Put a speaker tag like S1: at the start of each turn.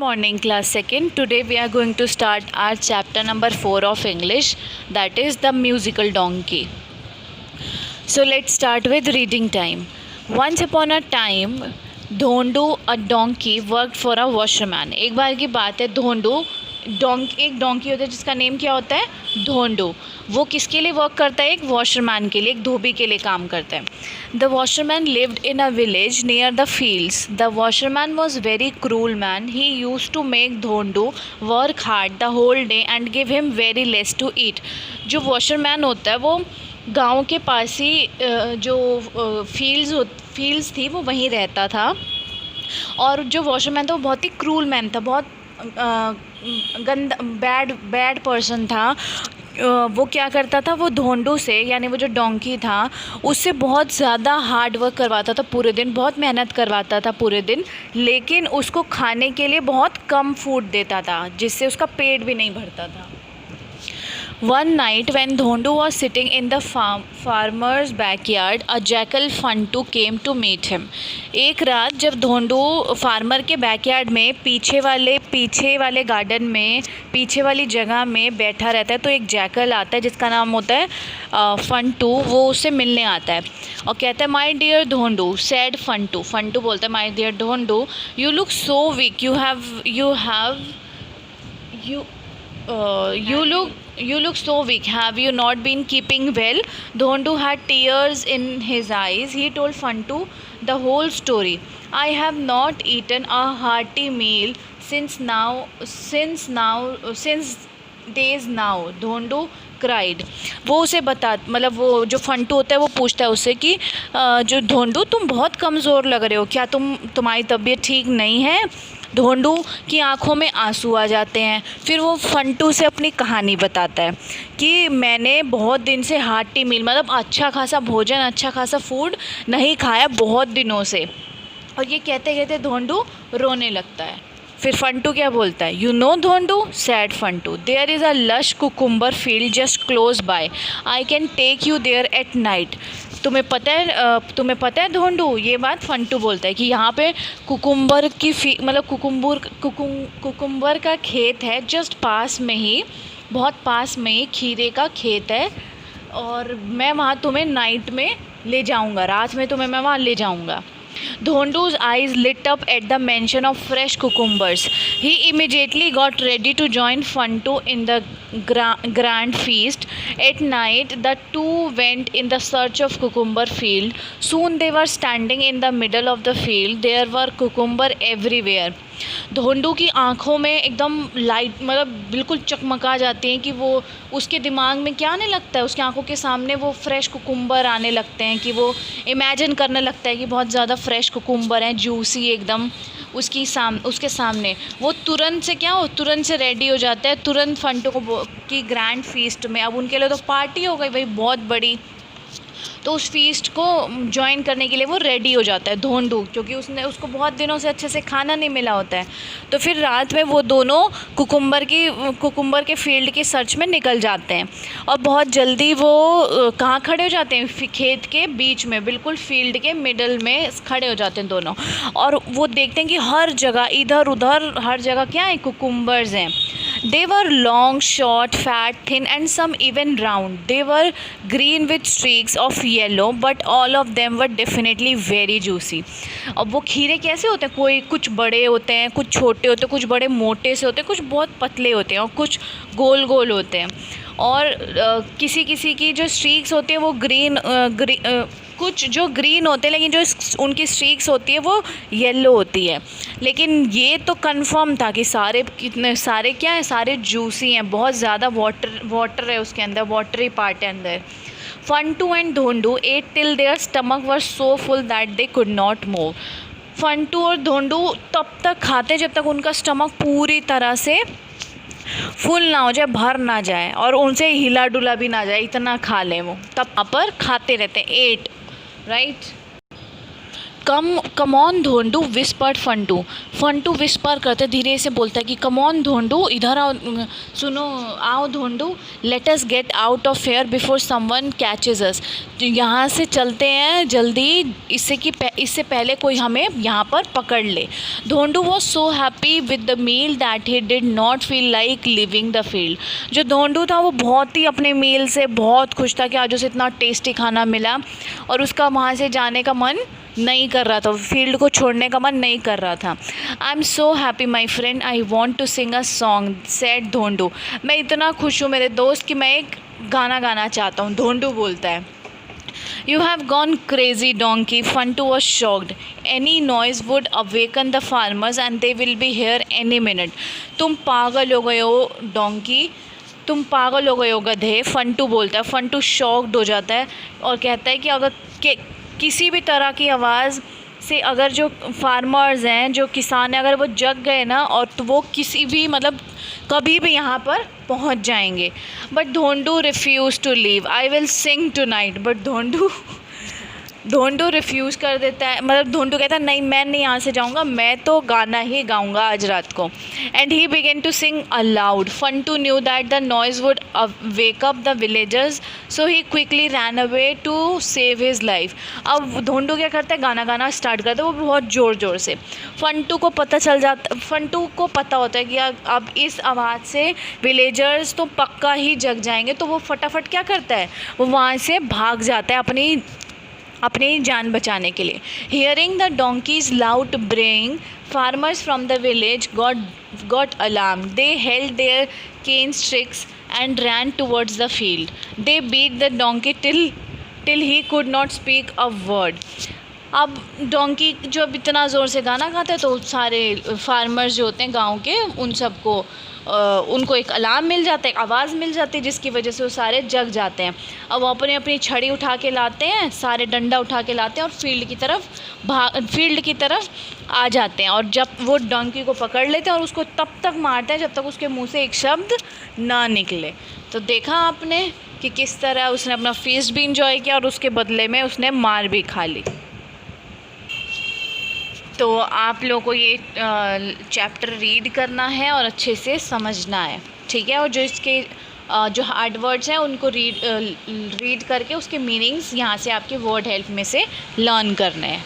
S1: Morning class second. Today we are going to start our chapter number 4 of English, that is the musical donkey. So let's start with reading time. Once upon a time Dhondu a donkey worked for a washerman. एक बार की बात है, धोंडू एक donkey होता है जिसका name क्या होता है, धोंडू. वो किसके लिए वर्क करता है, एक वॉशरमैन के लिए, एक धोबी के लिए काम करता है. The washerman lived in a village near the fields. The washerman was very cruel man. He use to make Dhondu work hard the whole day and give him very less to eat. जो washerman होता है वो गांव के पास ही जो fields थी वो वहीं रहता था. और जो वॉशरमैन था वो बहुत ही क्रूल मैन था, बहुत बैड पर्सन था. वो क्या करता था, वो धोंडू से यानी वो जो डोंकी था उससे बहुत ज़्यादा हार्ड वर्क करवाता था पूरे दिन, बहुत मेहनत करवाता था पूरे दिन, लेकिन उसको खाने के लिए बहुत कम फूड देता था जिससे उसका पेट भी नहीं भरता था. One night when Dhondu was sitting in the farmer's backyard, a jackal Fantu came to meet him. एक रात जब धोंडू फार्मर के बैकयार्ड में पीछे वाले गार्डन में पीछे वाली जगह में बैठा रहता है तो एक जैकल आता है जिसका नाम होता है फंटू. वो उससे मिलने आता है और कहता है my dear Dhondu, said Funtu. Funtu बोलता है my dear Dhondu, you look so weak, you look so weak. Have you not been keeping well? Dhondu had tears in his eyes. He told Fantu the whole story. I have not eaten a hearty meal since days now. Dhondu cried. वो उसे वो जो फंटू होता है वो पूछता है उससे कि जो धोंडू तुम बहुत कमज़ोर लग रहे हो, क्या तुम्हारी तबीयत ठीक नहीं है. धोंडू की आंखों में आंसू आ जाते हैं. फिर वो फंटू से अपनी कहानी बताता है कि मैंने बहुत दिन से हार्टी मील अच्छा खासा भोजन, अच्छा खासा फूड नहीं खाया बहुत दिनों से. और ये कहते कहते धोंडू रोने लगता है. फिर फंटू क्या बोलता है, you know Dhondu, said Funtoo, there is a lush cucumber field just close by. I can take you there at night. तुम्हें पता है धोंडू, ये बात फंटू बोलता है कि यहाँ पे कुकुम्बर की कुकुम्बर का खेत है जस्ट पास में ही, बहुत पास में ही खीरे का खेत है और मैं वहाँ तुम्हें नाइट में ले जाऊँगा, रात में तुम्हें मैं वहाँ ले जाऊँगा. Dhondu's eyes lit up at the mention of fresh cucumbers. He immediately got ready to join Fantu in the grand feast. At night, the two went in the search of cucumber field. Soon they were standing in the middle of the field. There were cucumber everywhere. Dhondu की आंखों में एकदम light बिल्कुल चकमका जाती हैं कि वो उसके दिमाग में क्या आने लगता है, उसकी आंखों के सामने वो फ्रेश कुकुम्बर आने लगते हैं कि वो इमेजिन करने लगता है कि बहुत ज़्यादा फ्रेश कुकुम्बर हैं, जूसी एकदम उसके सामने. वो तुरंत से रेडी हो जाता है, तुरंत फंटू की ग्रैंड फीस्ट में. अब उनके लिए तो पार्टी हो गई भाई बहुत बड़ी, तो उस फीस्ट को ज्वाइन करने के लिए वो रेडी हो जाता है धोंडू, क्योंकि उसको बहुत दिनों से अच्छे से खाना नहीं मिला होता है. तो फिर रात में वो दोनों कुकुम्बर के फील्ड की सर्च में निकल जाते हैं और बहुत जल्दी वो कहाँ खड़े हो जाते हैं, खेत के बीच में, बिल्कुल फील्ड के मिडल में खड़े हो जाते हैं दोनों. और वो देखते हैं कि हर जगह इधर उधर हर जगह क्या है, कुकुम्बर्स हैं. They were long, short, fat, thin and some even round. They were green with streaks of yellow, but all of them were definitely very juicy. अब वो खीरे कैसे होते हैं, कुछ बड़े होते हैं, कुछ छोटे होते हैं, कुछ बड़े मोटे से होते हैं, कुछ बहुत पतले होते हैं और कुछ गोल गोल होते हैं. और किसी की जो स्ट्रीक्स होती है वो कुछ जो ग्रीन होते हैं, लेकिन जो उनकी स्ट्रीक्स होती है वो येलो होती है. लेकिन ये तो कंफर्म था कि सारे क्या है, सारे जूसी हैं, बहुत ज़्यादा वाटर है उसके अंदर, वाटरी पार्ट है अंदर. Funtoo and Dhondu ate till their stomach were so full that they could not move. Funtoo और धोंडू तब तक खाते जब तक उनका स्टमक पूरी तरह से फुल ना हो जाए, भर ना जाए और उनसे हिला डुला भी ना जाए, इतना खा लें वो, तब वहाँ पर खाते रहते हैं. 8 right. Come on Dhondu whispered Funtoo. Funtoo whisper करते धीरे से बोलता है कि कम ऑन धोंडू, इधर आओ, सुनो, आओ Dhondu, let us get out of here before someone catches us. यहाँ से चलते हैं जल्दी, इससे पहले कोई हमें यहाँ पर पकड़ ले। Dhondu was so happy with the meal that he did not feel like living the field. जो धोंडू था वो बहुत ही अपने मील से बहुत खुश था कि आज उसे इतना टेस्टी खाना मिला और उसका वहाँ से जाने का मन नहीं कर रहा था, फील्ड को छोड़ने का मन नहीं कर रहा था। I am so happy my friend, I want to sing a song, said Dhondu. मैं इतना खुश हूँ मेरे दोस्त कि मैं एक गाना गाना चाहता हूँ, धोंडू बोलता है। You have gone crazy, donkey. Funtu was shocked. Any noise would awaken the farmers and they will be here any minute. तुम पागल हो गए हो डोंकी, तुम पागल हो गए हो गधे, फंटू बोलता है। फंटू शॉक्ड हो जाता है और कहता है कि अगर किसी भी तरह की आवाज़ से अगर जो फार्मर्स हैं, जो किसान हैं, अगर वो जग गए ना, और तो वो किसी भी मतलब कभी भी यहाँ पर पहुँच जाएंगे। But Dhondu refuse to leave, I will sing tonight. But Dhondu refuse कर देता है, मतलब धोंडू कहता है नहीं, मैं नहीं यहाँ से जाऊँगा, मैं तो गाना ही गाऊँगा आज रात को। And he began to sing aloud. Funtoo knew that the noise would wake up the villagers, so he quickly ran away to save his life. अब धोंडू क्या करता है, गाना गाना स्टार्ट करता है, वो बहुत ज़ोर से। फंटू को पता होता है कि अब इस आवाज़ से विलेजर्स तो पक्का ही जग जाएंगे, तो वो फटाफट क्या करता है, वो वहाँ से भाग जाता है अपनी जान बचाने के लिए। Hearing the donkey's loud braying, farmers from the village got alarm. They held their cane sticks and ran towards the field. They beat the donkey till he could not speak a word. अब donkey जब इतना ज़ोर से गाना गाता है तो सारे फार्मर्स जो होते हैं गांव के, उन सबको उनको एक अलार्म मिल जाता है, एक आवाज़ मिल जाती है, जिसकी वजह से वो सारे जग जाते हैं। अब वो अपनी छड़ी उठा के लाते हैं, सारे डंडा उठा के लाते हैं और फील्ड की तरफ आ जाते हैं। और जब वो डोंकी को पकड़ लेते हैं और उसको तब तक मारते हैं जब तक उसके मुंह से एक शब्द ना निकले। तो देखा आपने कि किस तरह उसने अपना फीस्ट भी इंजॉय किया और उसके बदले में उसने मार भी खा ली। तो आप लोगों को ये चैप्टर रीड करना है और अच्छे से समझना है, ठीक है। और जो इसके जो हार्ड वर्ड्स हैं उनको रीड करके उसके मीनिंग्स यहाँ से आपके वर्ड हेल्प में से लर्न करने हैं।